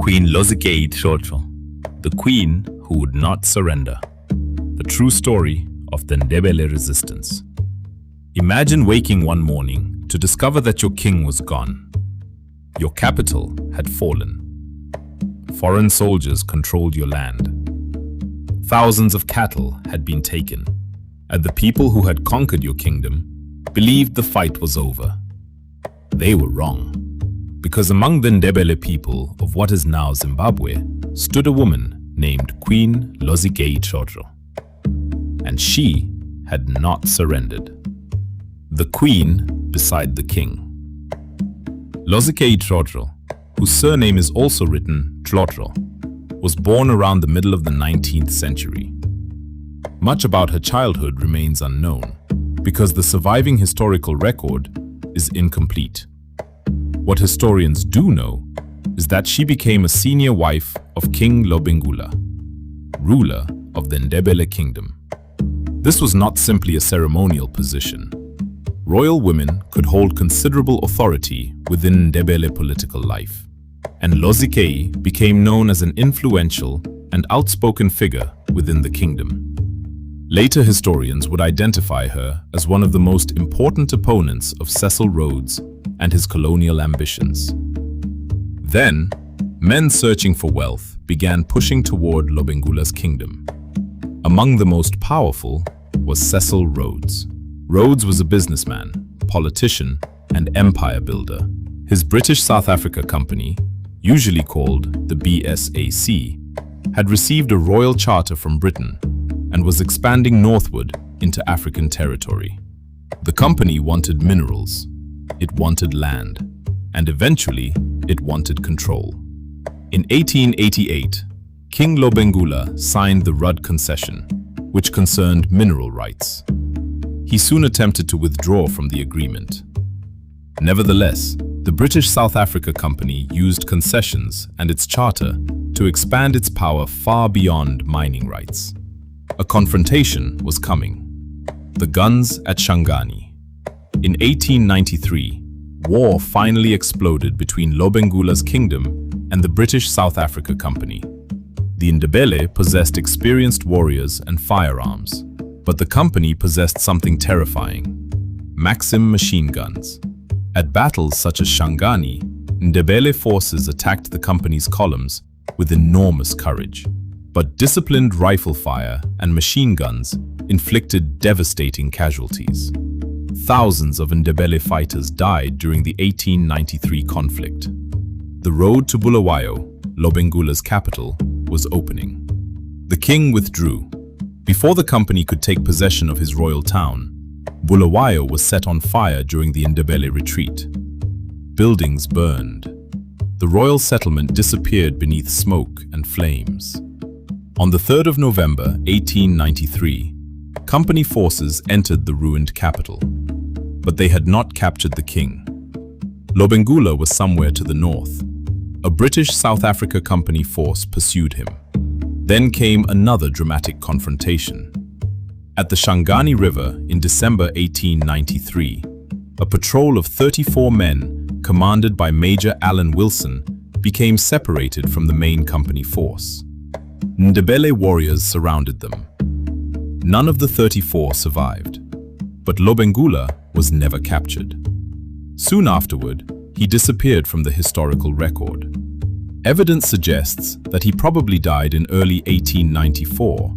Queen Lozikeyi Dhlodhlo, the queen who would not surrender. The true story of the Ndebele resistance. Imagine waking one morning to discover that your king was gone. Your capital had fallen. Foreign soldiers controlled your land. Thousands of cattle had been taken, and the people who had conquered your kingdom believed the fight was over. They were wrong, because among the Ndebele people of what is now Zimbabwe stood a woman named Queen Lozikeyi Dhlodhlo, and she had not surrendered. The queen beside the king. Lozikeyi Dhlodhlo, whose surname is also written Dhlodhlo, was born around the middle of the 19th century. Much about her childhood remains unknown, because the surviving historical record is incomplete. What historians do know is that she became a senior wife of King Lobengula, ruler of the Ndebele kingdom. This was not simply a ceremonial position. Royal women could hold considerable authority within Ndebele political life, and Lozikeyi became known as an influential and outspoken figure within the kingdom. Later historians would identify her as one of the most important opponents of Cecil Rhodes and his colonial ambitions. Then, men searching for wealth began pushing toward Lobengula's kingdom. Among the most powerful was Cecil Rhodes. Rhodes was a businessman, politician, and empire builder. His British South Africa Company, usually called the BSAC, had received a royal charter from Britain and was expanding northward into African territory. The company wanted minerals, it wanted land, and eventually it wanted control. In 1888, King Lobengula signed the Rudd Concession, which concerned mineral rights. He soon attempted to withdraw from the agreement. Nevertheless, the British South Africa Company used concessions and its charter to expand its power far beyond mining rights. A confrontation was coming. The guns at Shangani. In 1893, war finally exploded between Lobengula's kingdom and the British South Africa Company. The Ndebele possessed experienced warriors and firearms, but the company possessed something terrifying: Maxim machine guns. At battles such as Shangani, Ndebele forces attacked the company's columns with enormous courage. But disciplined rifle fire and machine guns inflicted devastating casualties. Thousands of Ndebele fighters died during the 1893 conflict. The road to Bulawayo, Lobengula's capital, was opening. The king withdrew. Before the company could take possession of his royal town, Bulawayo was set on fire during the Ndebele retreat. Buildings burned. The royal settlement disappeared beneath smoke and flames. On the 3rd of November 1893, company forces entered the ruined capital, but they had not captured the king. Lobengula was somewhere to the north. A British South Africa Company force pursued him. Then came another dramatic confrontation. At the Shangani River in December 1893, a patrol of 34 men, commanded by Major Alan Wilson, became separated from the main company force. Ndebele warriors surrounded them. None of the 34 survived, but Lobengula was never captured. Soon afterward, he disappeared from the historical record. Evidence suggests that he probably died in early 1894,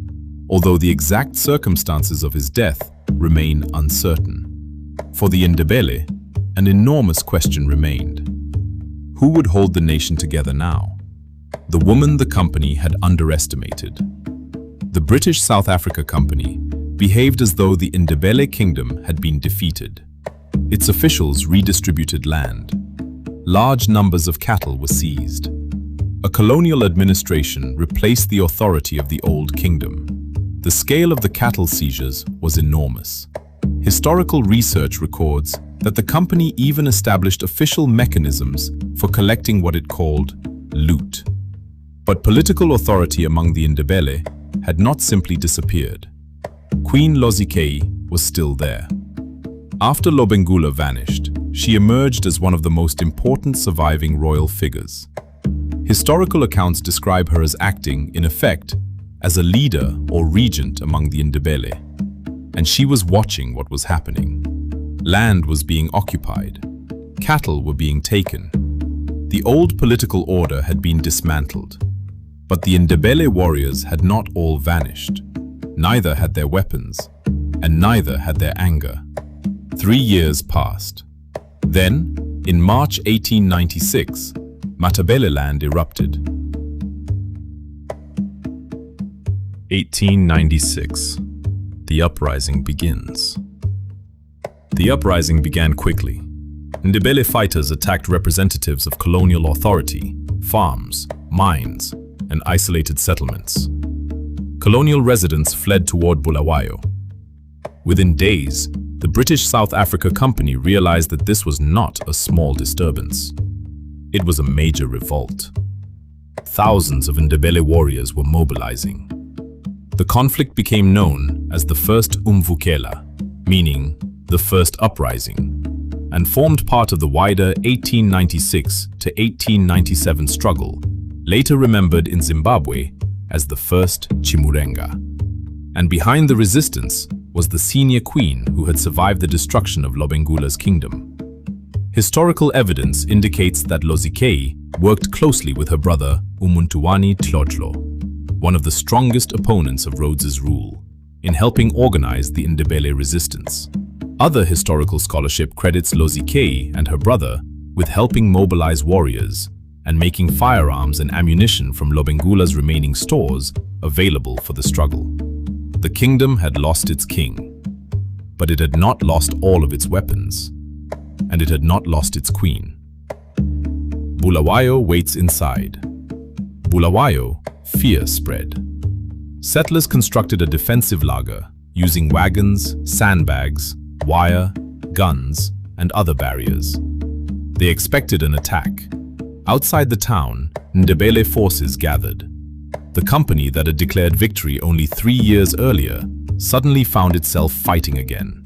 although the exact circumstances of his death remain uncertain. For the Ndebele, an enormous question remained. Who would hold the nation together now? The woman the company had underestimated. The British South Africa Company behaved as though the Ndebele kingdom had been defeated. Its officials redistributed land. Large numbers of cattle were seized. A colonial administration replaced the authority of the old kingdom. The scale of the cattle seizures was enormous. Historical research records that the company even established official mechanisms for collecting what it called loot. But political authority among the Ndebele had not simply disappeared. Queen Lozikeyi was still there. After Lobengula vanished, she emerged as one of the most important surviving royal figures. Historical accounts describe her as acting, in effect, as a leader or regent among the Ndebele, and she was watching what was happening. Land was being occupied. Cattle were being taken. The old political order had been dismantled. But the Ndebele warriors had not all vanished. Neither had their weapons, and neither had their anger. 3 years passed. Then, in March 1896, Matabeleland erupted. 1896. The uprising begins. The uprising began quickly. Ndebele fighters attacked representatives of colonial authority, farms, mines, and isolated settlements. Colonial residents fled toward Bulawayo. Within days, the British South Africa Company realized that this was not a small disturbance. It was a major revolt. Thousands of Ndebele warriors were mobilizing. The conflict became known as the First Umvukela, meaning the First Uprising, and formed part of the wider 1896 to 1897 struggle, later remembered in Zimbabwe as the First Chimurenga. And behind the resistance was the senior queen who had survived the destruction of Lobengula's kingdom. Historical evidence indicates that Lozikeyi worked closely with her brother Queen Dhlodhlo, one of the strongest opponents of Rhodes's rule, in helping organize the Ndebele resistance. Other historical scholarship credits Lozikeyi and her brother with helping mobilize warriors and making firearms and ammunition from Lobengula's remaining stores available for the struggle. The kingdom had lost its king, but it had not lost all of its weapons, and it had not lost its queen. Bulawayo waits inside. Bulawayo, fear spread. Settlers constructed a defensive lager using wagons, sandbags, wire, guns, and other barriers. They expected an attack. Outside the town, Ndebele forces gathered. The company that had declared victory only 3 years earlier suddenly found itself fighting again.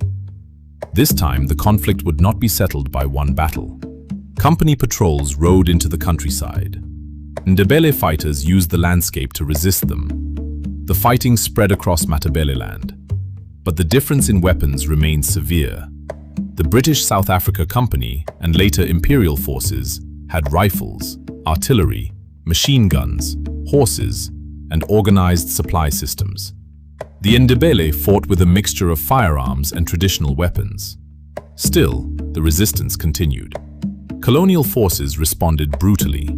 This time, the conflict would not be settled by one battle. Company patrols rode into the countryside. Ndebele fighters used the landscape to resist them. The fighting spread across Matabeleland, but the difference in weapons remained severe. The British South Africa Company and later Imperial forces had rifles, artillery, machine guns, horses, and organized supply systems. The Ndebele fought with a mixture of firearms and traditional weapons. Still, the resistance continued. Colonial forces responded brutally.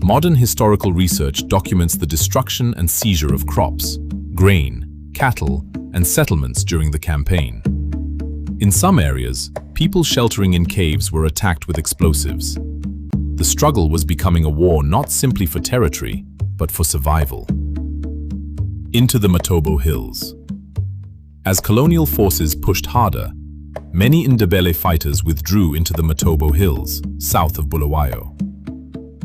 Modern historical research documents the destruction and seizure of crops, grain, cattle, and settlements during the campaign. In some areas, people sheltering in caves were attacked with explosives. The struggle was becoming a war not simply for territory, but for survival. Into the Matobo Hills. As colonial forces pushed harder, many Ndebele fighters withdrew into the Matobo Hills, south of Bulawayo.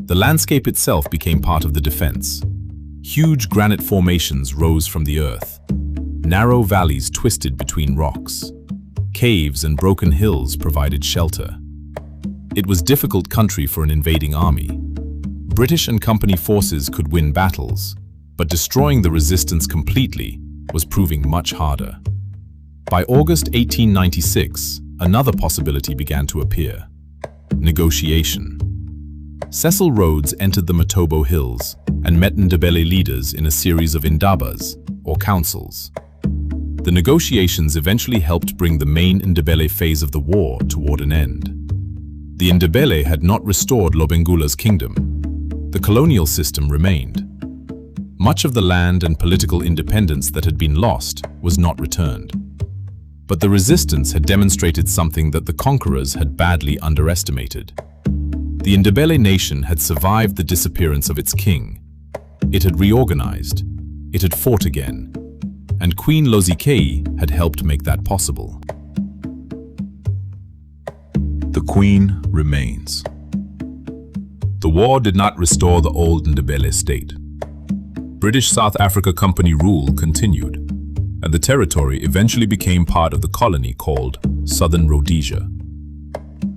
The landscape itself became part of the defense. Huge granite formations rose from the earth. Narrow valleys twisted between rocks. Caves and broken hills provided shelter. It was difficult country for an invading army. British and company forces could win battles, but destroying the resistance completely was proving much harder. By August 1896, another possibility began to appear: negotiation. Cecil Rhodes entered the Matobo Hills and met Ndebele leaders in a series of indabas, or councils. The negotiations eventually helped bring the main Ndebele phase of the war toward an end. The Ndebele had not restored Lobengula's kingdom. The colonial system remained. Much of the land and political independence that had been lost was not returned. But the resistance had demonstrated something that the conquerors had badly underestimated. The Ndebele nation had survived the disappearance of its king. It had reorganized. It had fought again. And Queen Lozikeyi had helped make that possible. The Queen remains. The war did not restore the old Ndebele state. British South Africa Company rule continued, and the territory eventually became part of the colony called Southern Rhodesia.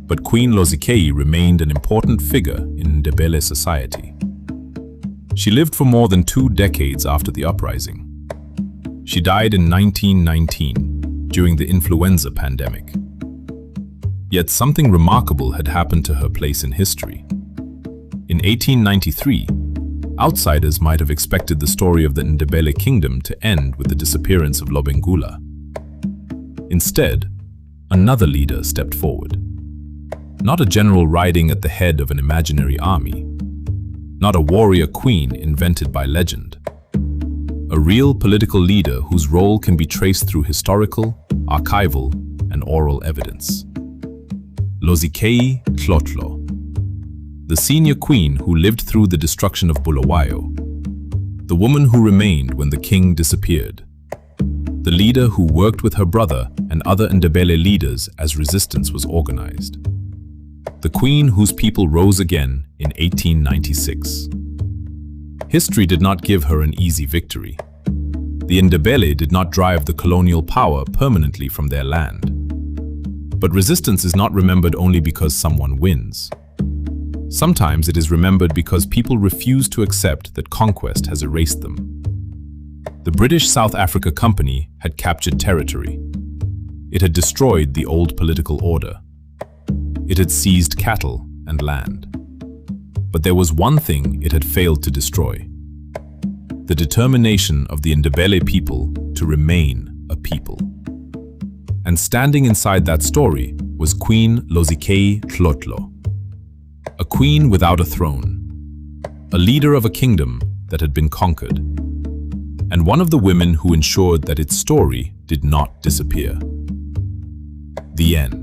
But Queen Lozikeyi remained an important figure in Ndebele society. She lived for more than 2 decades after the uprising. She died in 1919 during the influenza pandemic. Yet something remarkable had happened to her place in history. In 1893, outsiders might have expected the story of the Ndebele kingdom to end with the disappearance of Lobengula. Instead, another leader stepped forward. Not a general riding at the head of an imaginary army. Not a warrior queen invented by legend. A real political leader whose role can be traced through historical, archival, and oral evidence. Lozikeyi Dhlodhlo, the senior queen who lived through the destruction of Bulawayo, the woman who remained when the king disappeared, the leader who worked with her brother and other Ndebele leaders as resistance was organized, the queen whose people rose again in 1896. History did not give her an easy victory. The Ndebele did not drive the colonial power permanently from their land. But resistance is not remembered only because someone wins. Sometimes it is remembered because people refuse to accept that conquest has erased them. The British South Africa Company had captured territory. It had destroyed the old political order. It had seized cattle and land. But there was one thing it had failed to destroy: the determination of the Ndebele people to remain a people. And standing inside that story was Queen Lozikeyi Dhlodhlo. A queen without a throne, a leader of a kingdom that had been conquered, and one of the women who ensured that its story did not disappear. The end.